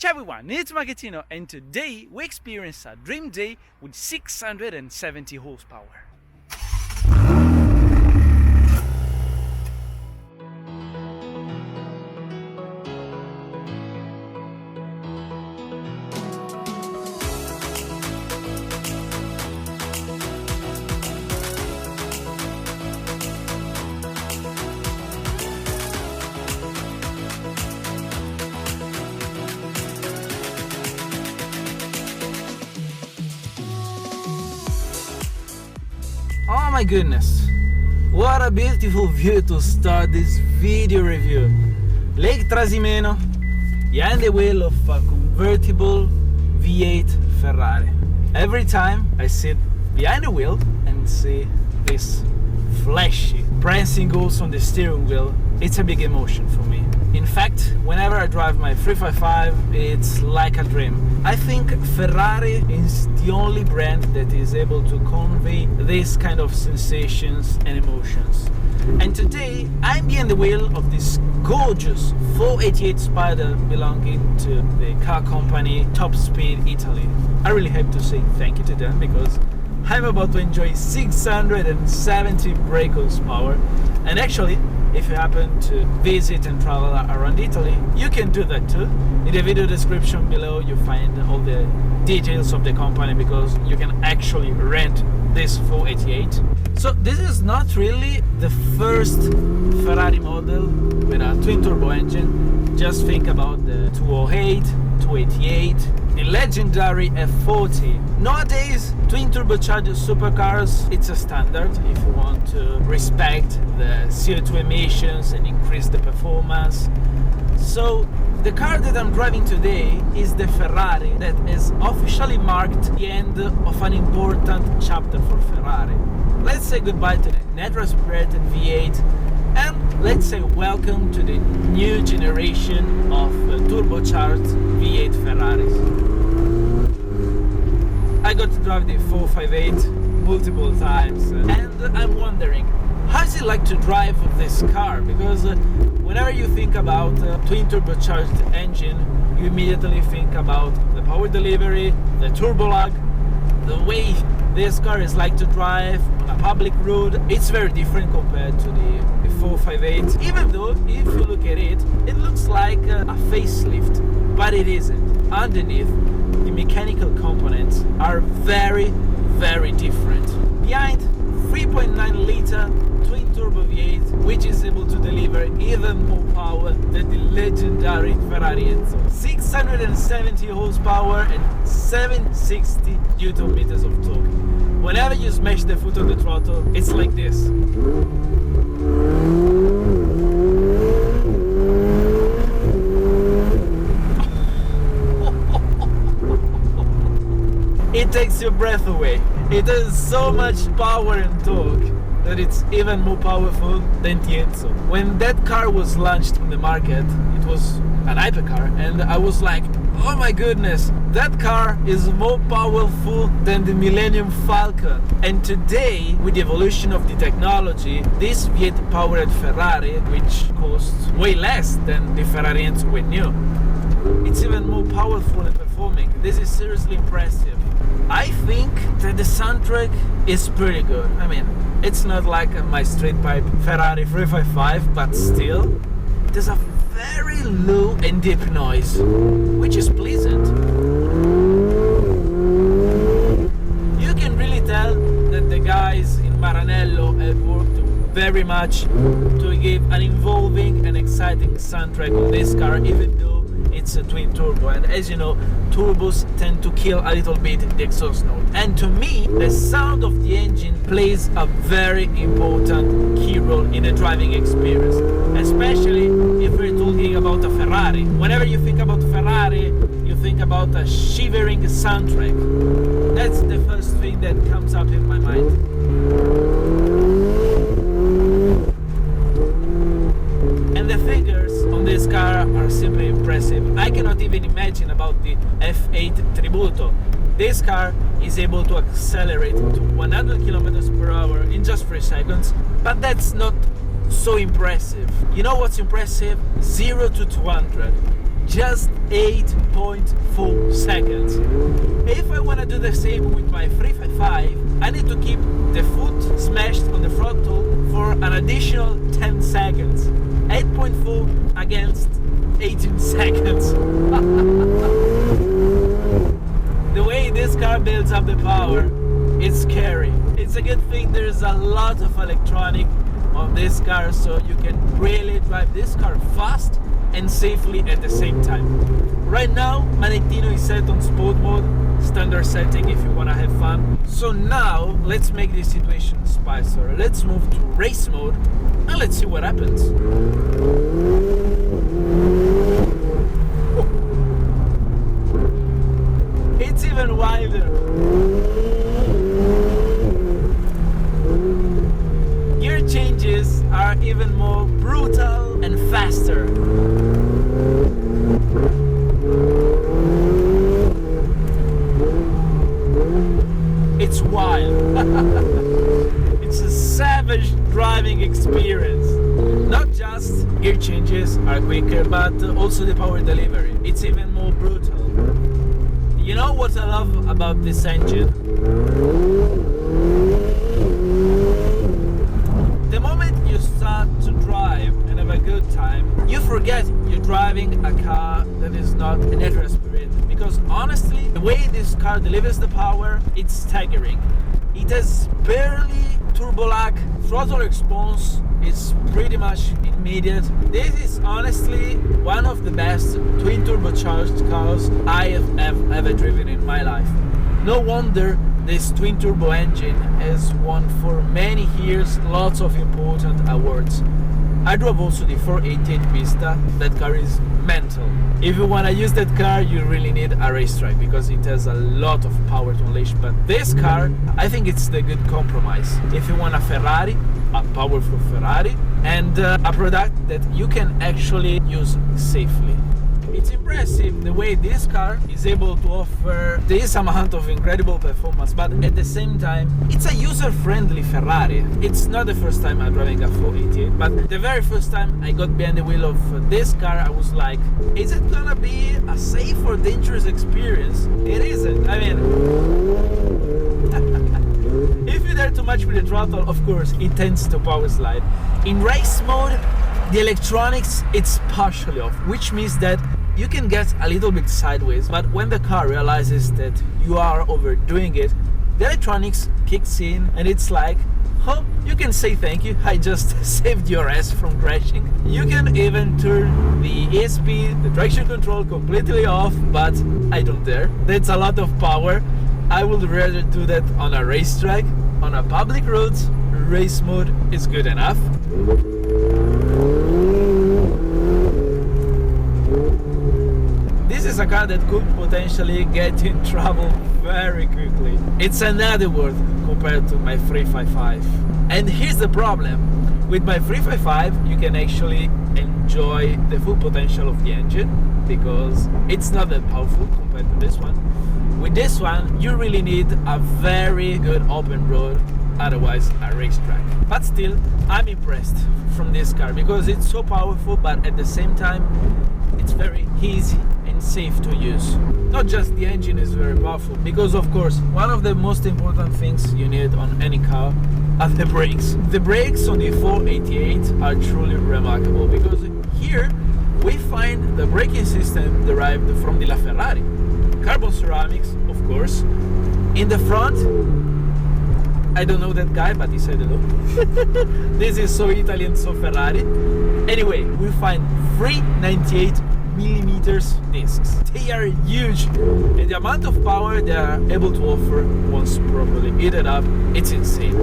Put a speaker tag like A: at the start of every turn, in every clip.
A: Ciao everyone, it's Marchettino and today we experience a dream day with 670 horsepower.
B: Oh my goodness, what a beautiful view to start this video review. Lake Trasimeno, behind the wheel of a convertible V8 Ferrari. Every time I sit behind the wheel and see this flashy prancing goals on the steering wheel, it's a big emotion for me. In fact, whenever I drive my 355, it's like a dream. I think Ferrari is the only brand that is able to convey these kind of sensations and emotions. And today, I'm behind the wheel of this gorgeous 488 Spider belonging to the car company Top Speed Italy. I really have to say thank you to them because I'm about to enjoy 670 brake horsepower, and actually, if you happen to visit and travel around Italy, you can do that too. In the video description below you find all the details of the company because you can actually rent this 488. So this is not really the first Ferrari model with a twin turbo engine. Just think about the 208, 288, the legendary F40. Nowadays, twin turbocharged supercars, it's a standard if you want to respect the CO2 emissions and increase the performance. So the car that I'm driving today is the Ferrari that has officially marked the end of an important chapter for Ferrari. Let's say goodbye to the natural aspirated V8 and let's say welcome to the new generation of turbocharged V8 Ferraris. I got to drive the 458 multiple times and I'm wondering, how is it like to drive this car? Because whenever you think about twin turbocharged engine, you immediately think about the power delivery, the turbo lag, the way this car is like to drive on a public road. It's very different compared to the 458, even though if you look at it, it looks like a facelift, but it isn't. Underneath, the mechanical components are very, very different. Behind 3.9 liter twin turbo V8, which is able to deliver even more power than the legendary Ferrari Enzo. 670 horsepower and 760 Newton meters of torque. Whenever you smash the foot on the throttle, it's like this. It takes your breath away. It has so much power and torque that it's even more powerful than the Enzo. When that car was launched in the market, it was an hypercar, and I was like, oh my goodness, that car is more powerful than the Millennium Falcon. And today, with the evolution of the technology, this V8 powered Ferrari, which costs way less than the Ferrari Enzo we knew, it's even more powerful and performing. This is seriously impressive. I think that the soundtrack is pretty good. I mean, it's not like my straight pipe Ferrari 355, but still, there's a very low and deep noise, which is pleasant. You can really tell that the guys in Maranello have worked very much to give an involving and exciting soundtrack on this car, even though it's a twin turbo, and as you know, turbos tend to kill a little bit the exhaust note. And to me, the sound of the engine plays a very important key role in the driving experience, especially if we're talking about a Ferrari. Whenever you think about Ferrari, you think about a shivering soundtrack. That's the first thing that comes up in my mind. And the figures on this car are simply impressive. I cannot even imagine about the F8 Tributo. This car is able to accelerate to 100 km per hour in just 3 seconds, but that's not so impressive. You know what's impressive? 0 to 200. just 8.4 seconds. If I want to do the same with my 355, I need to keep the foot smashed on the throttle for an additional 10 seconds. 8.4 against 18 seconds. The way this car builds up the power, it's scary. It's a good thing there's a lot of electronic on this car, so you can really drive this car fast and safely at the same time. Right now, Manettino is set on sport mode, standard setting if you want to have fun. So now, let's make this situation spicier. Let's move to race mode and let's see what happens. It's even wilder. Gear changes are even more brutal and faster. It's wild. It's a savage driving experience. Not just gear changes are quicker, but also the power delivery. It's even more brutal. You know what I love about this engine? The moment you start to drive and have a good time, you forget you're driving a car that is not a natural aspirated. Because honestly, the way this car delivers the power, it's staggering. It has barely turbo lag, throttle response is pretty much immediate. This is honestly one of the best twin turbocharged cars I have ever driven in my life. No wonder this twin turbo engine has won for many years lots of important awards. I drove also the 488 Pista. That car is mental. If you want to use that car, you really need a racetrack because it has a lot of power to unleash. But this car, I think it's the good compromise. If you want a Ferrari, a powerful Ferrari, and a product that you can actually use safely. It's impressive the way this car is able to offer this amount of incredible performance, but at the same time, it's a user-friendly Ferrari. It's not the first time I'm driving a 488, but the very first time I got behind the wheel of this car, I was like, is it gonna be a safe or dangerous experience? It isn't. I mean, if you dare too much with the throttle, of course, it tends to power slide. In race mode, the electronics, it's partially off, which means that you can get a little bit sideways, but when the car realizes that you are overdoing it, the electronics kicks in and it's like, oh, you can say thank you, I just saved your ass from crashing. You can even turn the ESP, the traction control completely off, but I don't dare. That's a lot of power. I would rather do that on a racetrack. On a public road, race mode is good enough. This is a car that could potentially get in trouble very quickly. It's another world compared to my 355. And here's the problem. With my 355, you can actually enjoy the full potential of the engine because it's not that powerful compared to this one. With this one, you really need a very good open road, otherwise a racetrack. But still, I'm impressed from this car because it's so powerful, but at the same time, it's very easy and safe to use. Not just the engine is very powerful, because of course, one of the most important things you need on any car are the brakes. The brakes on the 488 are truly remarkable because here we find the braking system derived from the Ferrari. Carbon ceramics, of course. In the front, I don't know that guy, but he said hello. This is so Italian, so Ferrari. Anyway, we find 398mm discs. They are huge, and the amount of power they are able to offer once properly heated up, it's insane.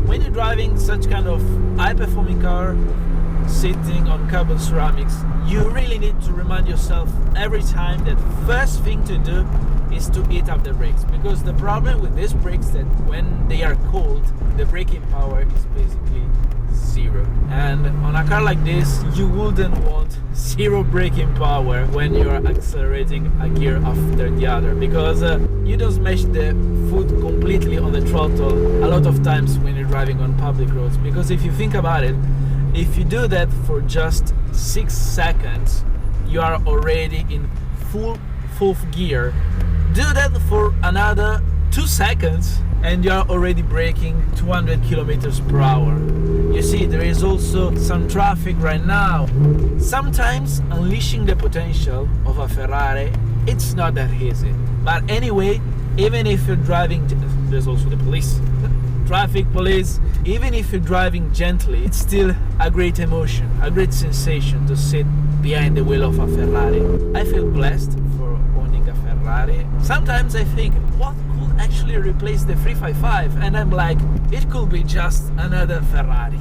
B: When you're driving such kind of high-performing car, sitting on carbon ceramics, you really need to remind yourself every time that first thing to do is to heat up the brakes, because the problem with these brakes that when they are cold, the braking power is basically zero. And on a car like this, you wouldn't want zero braking power when you're accelerating a gear after the other, because you don't smash the foot completely on the throttle a lot of times when you're driving on public roads. Because if you think about it, if you do that for just 6 seconds, you are already in full fourth gear. Do that for another 2 seconds and you are already braking 200 kilometers per hour. You see, there is also some traffic right now. Sometimes unleashing the potential of a Ferrari, it's not that easy. But anyway, even if you're driving, there's also the police, traffic police. Even if you're driving gently, it's still a great emotion, a great sensation to sit behind the wheel of a Ferrari. I feel blessed for owning a Ferrari. Sometimes I think, what could actually replace the 355? And I'm like, it could be just another Ferrari.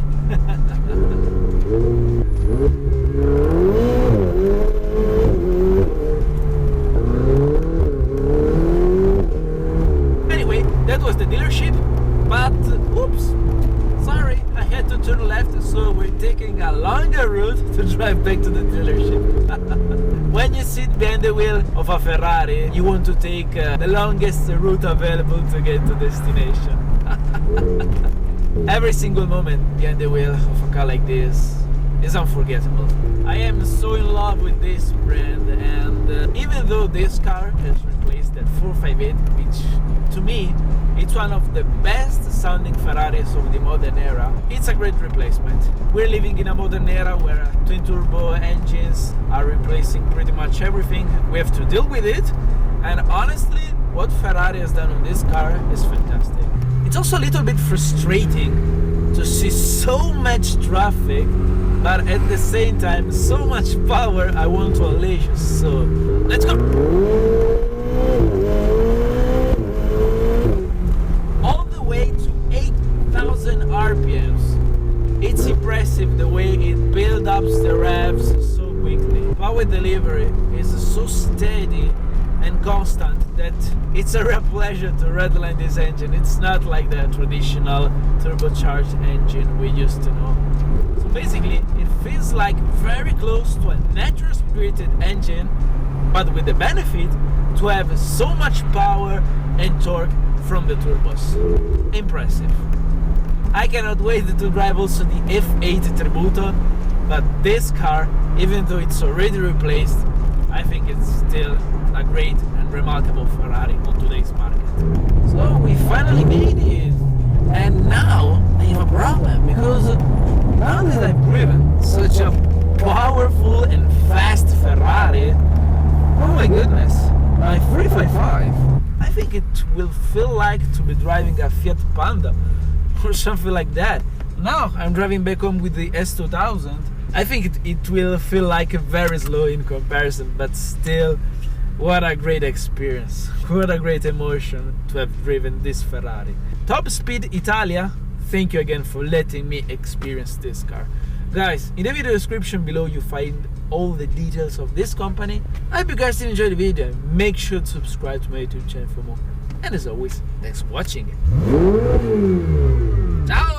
B: Anyway, that was the dealership, but oops, sorry, I had to turn left, so we're taking a longer route to drive back to the dealership. When you sit behind the wheel of a Ferrari, you want to take the longest route available to get to destination. Every single moment behind the wheel of a car like this is unforgettable. I am so in love with this brand, and even though this car has replaced that 458, which to me it's one of the best sounding Ferraris of the modern era, it's a great replacement. We're living in a modern era where twin turbo engines are replacing pretty much everything. We have to deal with it, and honestly, what Ferrari has done on this car is fantastic. It's also a little bit frustrating to see so much traffic, but at the same time so much power I want to unleash. So let's go! All the way to 8,000 RPMs. It's impressive the way it builds up the revs so quickly. Power delivery is so steady and constant that it's a real pleasure to redline this engine. It's not like the traditional turbocharged engine we used to know. So basically, it feels like very close to a natural spirited engine, but with the benefit to have so much power and torque from the turbos. Impressive. I cannot wait to drive also the F8 Tributo, but this car, even though it's already replaced, I think it's still a great and remarkable Ferrari on today's market. So we finally made it, and now I have a problem, because now that I've driven such a powerful and fast Ferrari, oh my goodness, my 355, I think it will feel like to be driving a Fiat Panda or something like that. Now I'm driving back home with the S2000. I think it will feel like very slow in comparison, but still, what a great experience, what a great emotion to have driven this Ferrari. Top Speed Italia, thank you again for letting me experience this car. Guys, in the video description below you find all the details of this company. I hope you guys did enjoy the video. Make sure to subscribe to my YouTube channel for more. And as always, thanks for watching. Ciao!